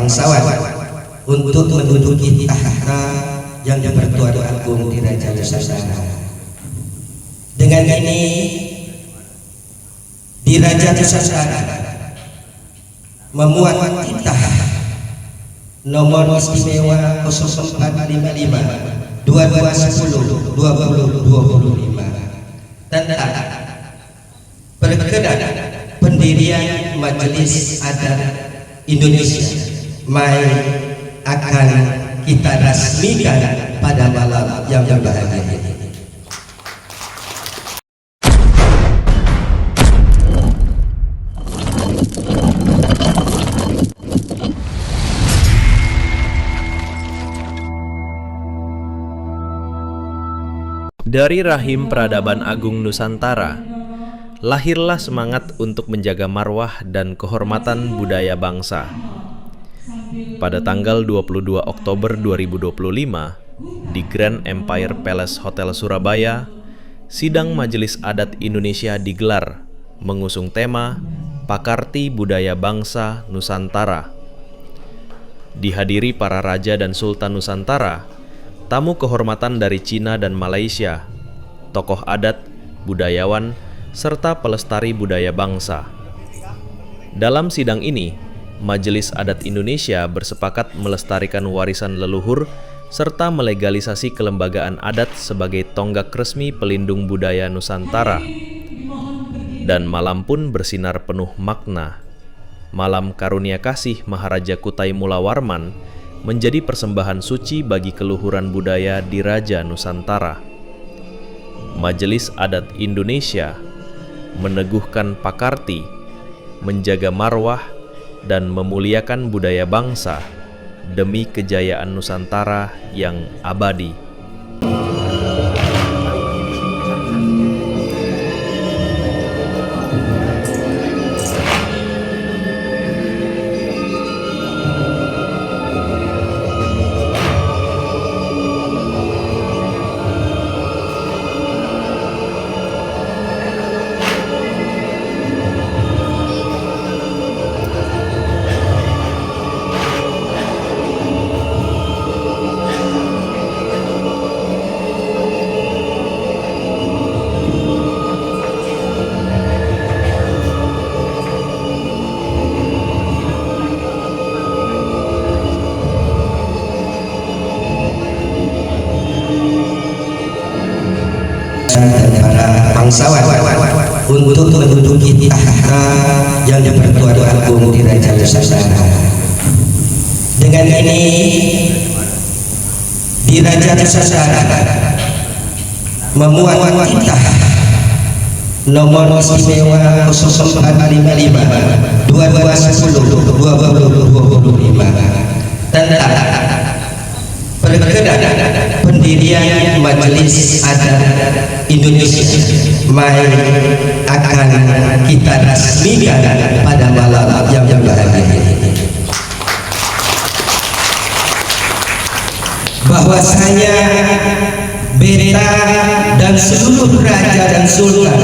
bangsawan untuk menduduki tahta yang bertuan agung di Raja Nusantara. Dengan ini di Raja Nusantara memuat titah nomor istimewa 0455 2210 2025 tentang perkenan pendirian Majelis Adat Indonesia akan kita resmikan pada malam yang berbahagia ini. Dari rahim peradaban agung Nusantara, lahirlah semangat untuk menjaga marwah dan kehormatan budaya bangsa. Pada tanggal 22 Oktober 2025, di Grand Empire Palace Hotel Surabaya, sidang Majelis Adat Indonesia digelar, mengusung tema Pakarti Budaya Bangsa Nusantara. Dihadiri para raja dan sultan Nusantara, tamu kehormatan dari Cina dan Malaysia, tokoh adat, budayawan, serta pelestari budaya bangsa. Dalam sidang ini, Majelis Adat Indonesia bersepakat melestarikan warisan leluhur serta melegalisasi kelembagaan adat sebagai tonggak resmi pelindung budaya Nusantara. Dan malam pun bersinar penuh makna. Malam Karunia Kasih Maharaja Kutai Mula Warman menjadi persembahan suci bagi keluhuran budaya di Raja Nusantara. Majelis Adat Indonesia meneguhkan pakarti, menjaga marwah, dan memuliakan budaya bangsa demi kejayaan Nusantara yang abadi. Dan para bangsawan untuk menduduki tahta yang bertuan agung di Raja Nusantara. Dengan ini di Raja Nusantara memuat titah nomor istimewa 0455 2210 2025 tentang perkenan pendirian Majelis Adat Indonesia akan kita resmikan pada malam yang berbahagia ini. Bahwasanya beta dan seluruh raja dan sultan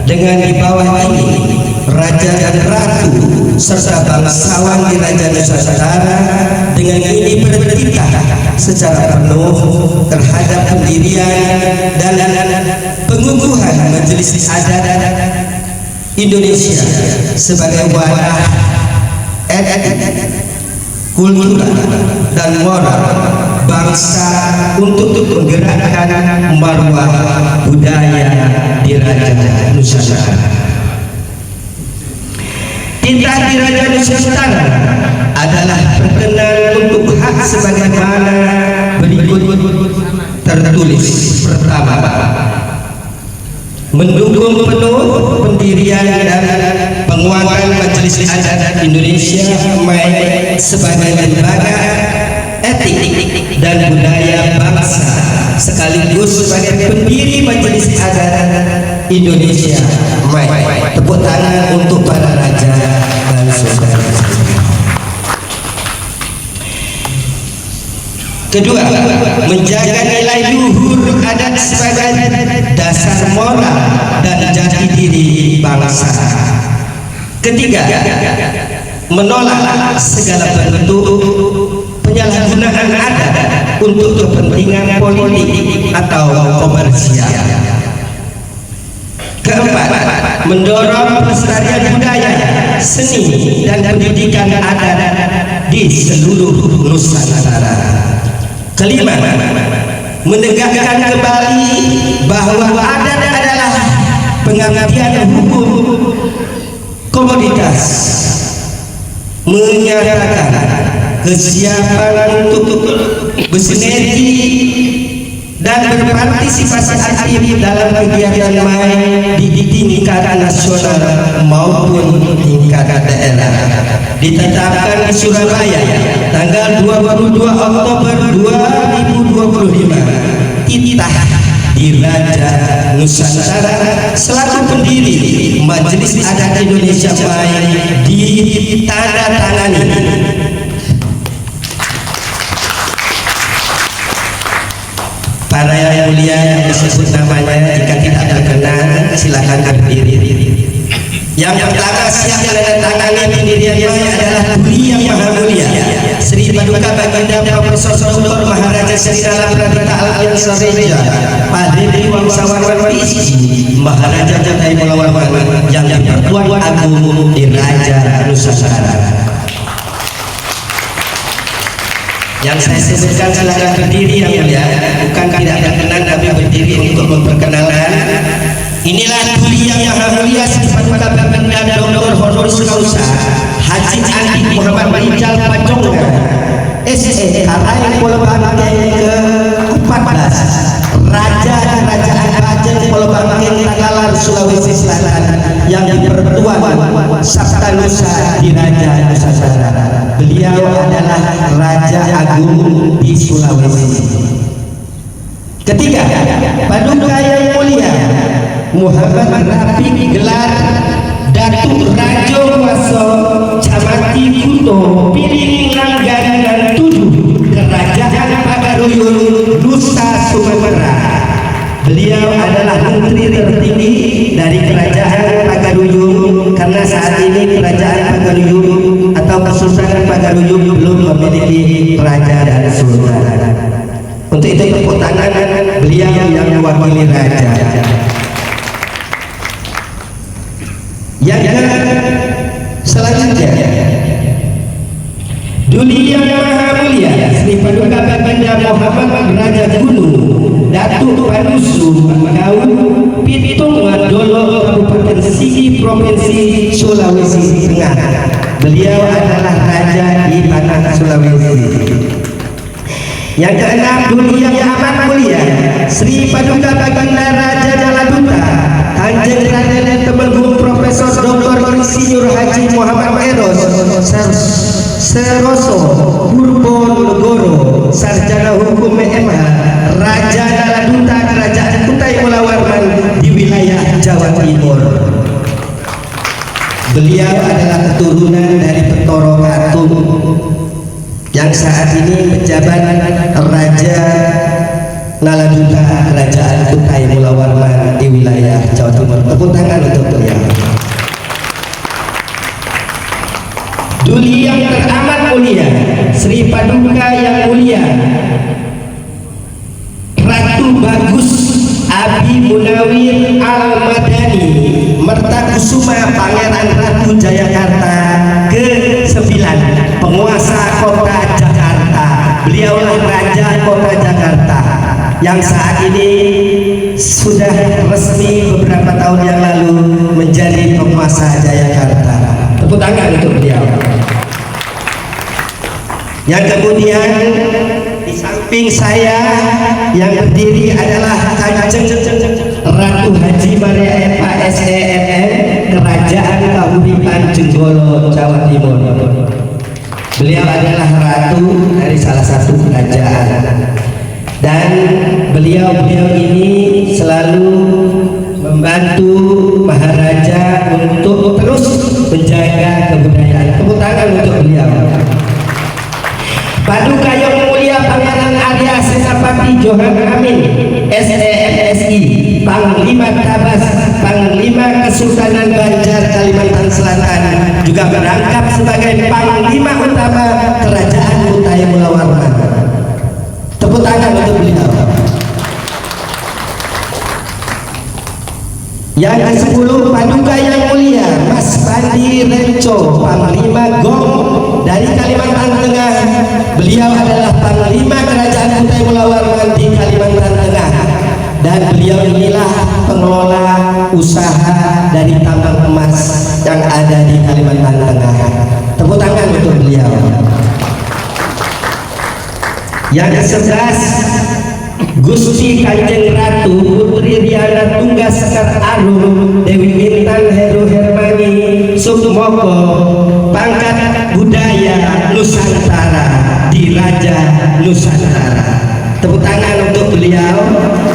dengan di bawah ini raja dan ratu serta bangsawan di Raja Nusantara dengan ini bertitah secara penuh terhadap pendirian dan pengukuhan Majelis Adat Indonesia sebagai wadah kultur dan moral bangsa untuk menggerakkan marwah budaya di Raja Nusantara. Titah di Raja Nusantara adalah perkenan untuk hak sebagaimana berikut tertulis. Pertama, mendukung penuh pendirian dan penguatan Majelis Adat Indonesia sebagai lembaga etik dan budaya bangsa sekaligus sebagai pendiri Majelis Adat Indonesia. Tepuk tangan untuk para raja dan sultan. Kedua, menjaga nilai luhur adat sebagai dasar moral dan jati diri bangsa. Ketiga, menolak segala bentuk penyalahgunaan adat untuk kepentingan politik atau komersial. Keempat, mendorong pelestarian budaya, seni, dan pendidikan adat di seluruh Nusantara. Kelima, menegakkan kembali bahwa adat adalah pengabdian hukum komoditas, menyatakan kesiapan untuk bersinergi dan berpartisipasi aktif dalam kegiatan main di tingkat nasional maupun tingkat daerah. Ditetapkan di Surabaya tanggal 22 Oktober 2025, titah Diraja Nusantara selaku pendiri Majelis Adat Indonesia Main ditandatangani. Para yang mulia yang disebut namanya, jika tidak terkenal silakan berdiri. Yang pertama siap menandatangani pendirian Main adalah Beliau yang Maha Mulia Sri Paduka Baginda Profesor Dr. Maharaja Sri Dalam Pradita Al Sareja Padri Wangsawan PhD Maharaja Jatai Mulawarman yang dipertuan agung di Raja Nusantara. Yang saya sebutkan silakan berdiri yang mulia, bukan tidak terkenal tapi berdiri untuk memperkenalkan. Inilah Beliau yang Maha Mulia Sri Paduka Baginda Dr. Honoris Causa Haji Andi Muhammad Rijal Pacongga SE Karaeng Pulau Bangkeng ke-14, Raja Kerajaan Bajeng Pulau Bangkeng Takalar Sulawesi Selatan yang dipertuan Sabta Nusa di Raja Nusantara. Beliau adalah Raja Agung di Sulawesi. Ketiga, Paduka yang Mulia Muhammad Rafiq gelar Datuk Rajo Waso Camati Kuto Piring Langgan dan 7 Kerajaan Pagaruyung Nusa Sumatera. Beliau adalah menteri tertinggi dari Kerajaan Pagaruyung karena saat ini Kerajaan Pagaruyung atau Kesultanan Pagaruyung belum memiliki raja dan sultan. Untuk itu tepuk tangan beliau yang mewakili raja. Yang selanjutnya Dunia Maha Mulia Sri Paduka Baginda Muhammad Raja Gunung Datuk Panusu Gaul Pitung Dolo Kabupaten Sigi Provinsi Sulawesi Tengah. Beliau adalah raja di tanah Sulawesi. Yang keenam, Dunia Amat Mulia Sri Paduka Baginda Raja Jaladuta Kanjeng Raden Temenggung Profesor Dr. Insinyur Haji Muhammad Eros Seroso Purbo Sarjana Hukum MH Raja Jaladuta Kerajaan Kutai Mulawarman di wilayah Jawa Timur. Beliau adalah keturunan dari Petoro Atung yang saat ini menjabat Raja Naladuta Kerajaan Kutai Mulawarman di wilayah Jawa Timur. Tepuk tangan untuk beliau. Duli yang teramat mulia Sri Paduka yang mulia Ratu Bagus Abi Munawir Al-Madani Mertakusuma Pangeran Ratu Jayakarta ke-9, penguasa kota Jakarta. Beliaulah Raja Kota Jakarta yang saat ini sudah resmi beberapa tahun yang lalu menjadi penguasa Jayakarta. Tepuk tangan untuk beliau. Yang kemudian di samping saya yang berdiri adalah Kanjeng Ratu Haji Maria Eva SEMM Kerajaan Kahuripan Jenggolo Jawa Timur. Beliau adalah ratu dari salah satu kerajaan dan beliau ini selalu membantu Maharaja untuk terus menjaga kebudayaan. Tepuk tangan untuk beliau. Paduka yang mulia Pangeran Arya Senapati Johan Amin SEMSI Panglima Tabas Panglima Panglima Kesultanan Banjar Kalimantan Selatan, juga merangkap sebagai Panglima Utama Kerajaan Kutai Pulau Warman. Tepuk tangan untuk beliau. Yang ke-10 Paduka yang Mulia Mas Pandi Renco, Panglima GOM dari Kalimantan Tengah. Beliau adalah Panglima Kerajaan Kutai Pulau Warman di Kalimantan Tengah, dan beliau inilah pengelola usaha dari tambang emas yang ada di Kalimantan Tengah. Tepuk tangan untuk beliau. Yang ke-11 Gusti Kanjeng Ratu Putri Riana Tunggal Sekar Arum Dewi Intan Heru Hermani Sukmoko, pangkat budaya Nusantara di Raja Nusantara. Tepuk tangan untuk beliau.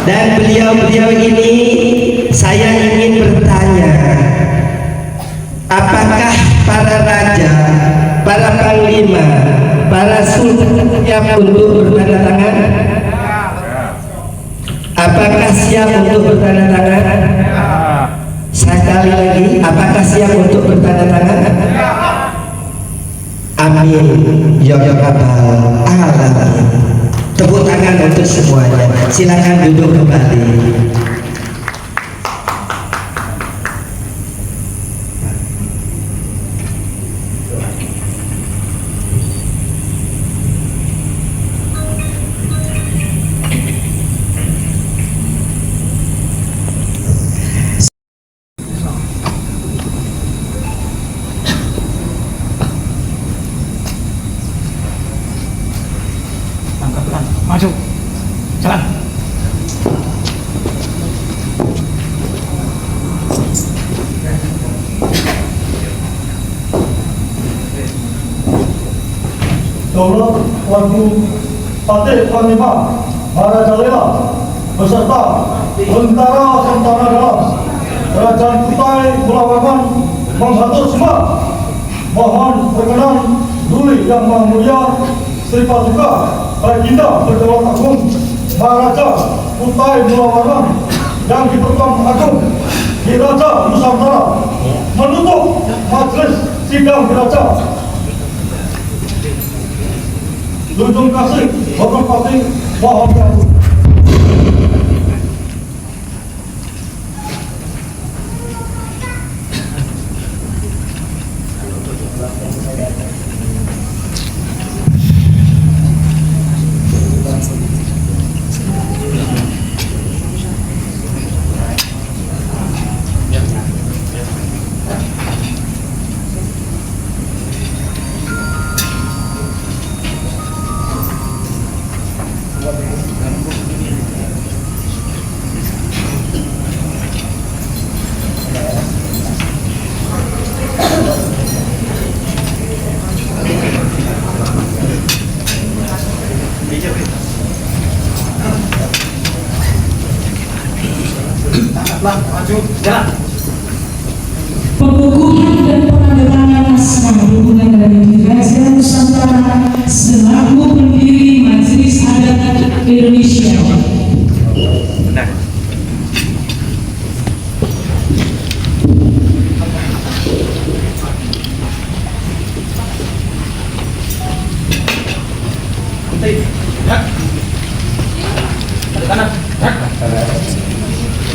Dan beliau ini saya ingin bertanya, apakah para raja, para panglima, para sultan siap untuk bertanda tangan? Apakah siap untuk bertanda tangan? Sekali lagi, apakah siap untuk bertanda tangan? Amin ya rabbal alamin. Tepuk tangan untuk semuanya. Silakan duduk kembali. Maju, jalan. Daulat lagu Patih Panglima Marajalela beserta tentara dalam Kerajaan Kutai Pulau Warman mengatur semua. Mohon perkenan Duli Yang Maha Mulia Sri Paduka Baginda Berdaulat Agung Maharaja Kutai Pulau Warman yang dipertuan Agung di Raja Nusantara menutup majelis sidang Raja. Junjung kasih, hormati, mohon diatur. Maju, jalan. Pengukuhan dan penandatanganan naskah hubungan dari Raja Nusantara selaku pendiri Majelis Adat Indonesia. Benar.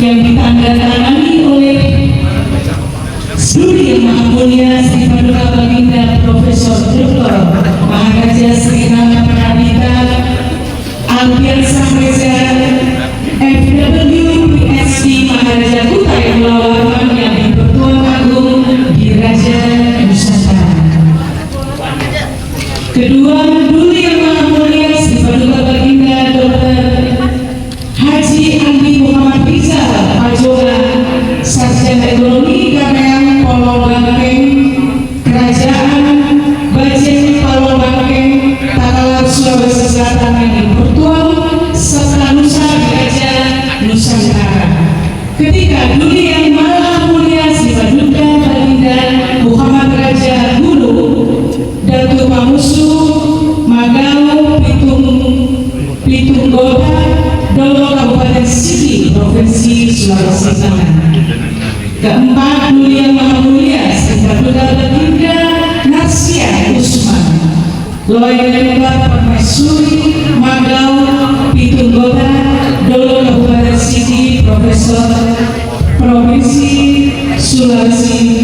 Yang ditandatangani oleh Duli Yang Maha Mulia Sri Paduka Baginda Profesor Dr. Maharaja Sri Nana Pradita Alfian Samreza FW PhD Maharaja Kutai Pulau Warman yang dipertuan Agung di Raja Nusantara. Kedua, Duli Yang Maha Mulia Sri Paduka Baginda Dr. Haji Andi Muhammad Rizal Pajola, Sarjana Ekonomi Kareang Polong Bangkeng, Kerajaan Bajen Polong Bangkeng, Takalar Sulawesi Selatan yang dipertuan serta Nusa Raja Nusantara. Ketiga, Duli Yang Maha Mulia Sri Paduka Baginda Muhammad Raja Guru Datu Pamusu Magau Pitung Goda Dolo Kabupaten Sigi Provinsi Sulawesi Selatan. Keempat, Duli Yang Maha Mulia Sri Paduka Baginda Narsia Usman, Loyalipar Permaisuri Magau Pitunggota Dolo Kabupaten Sigi, Profesor Provinsi Sulawesi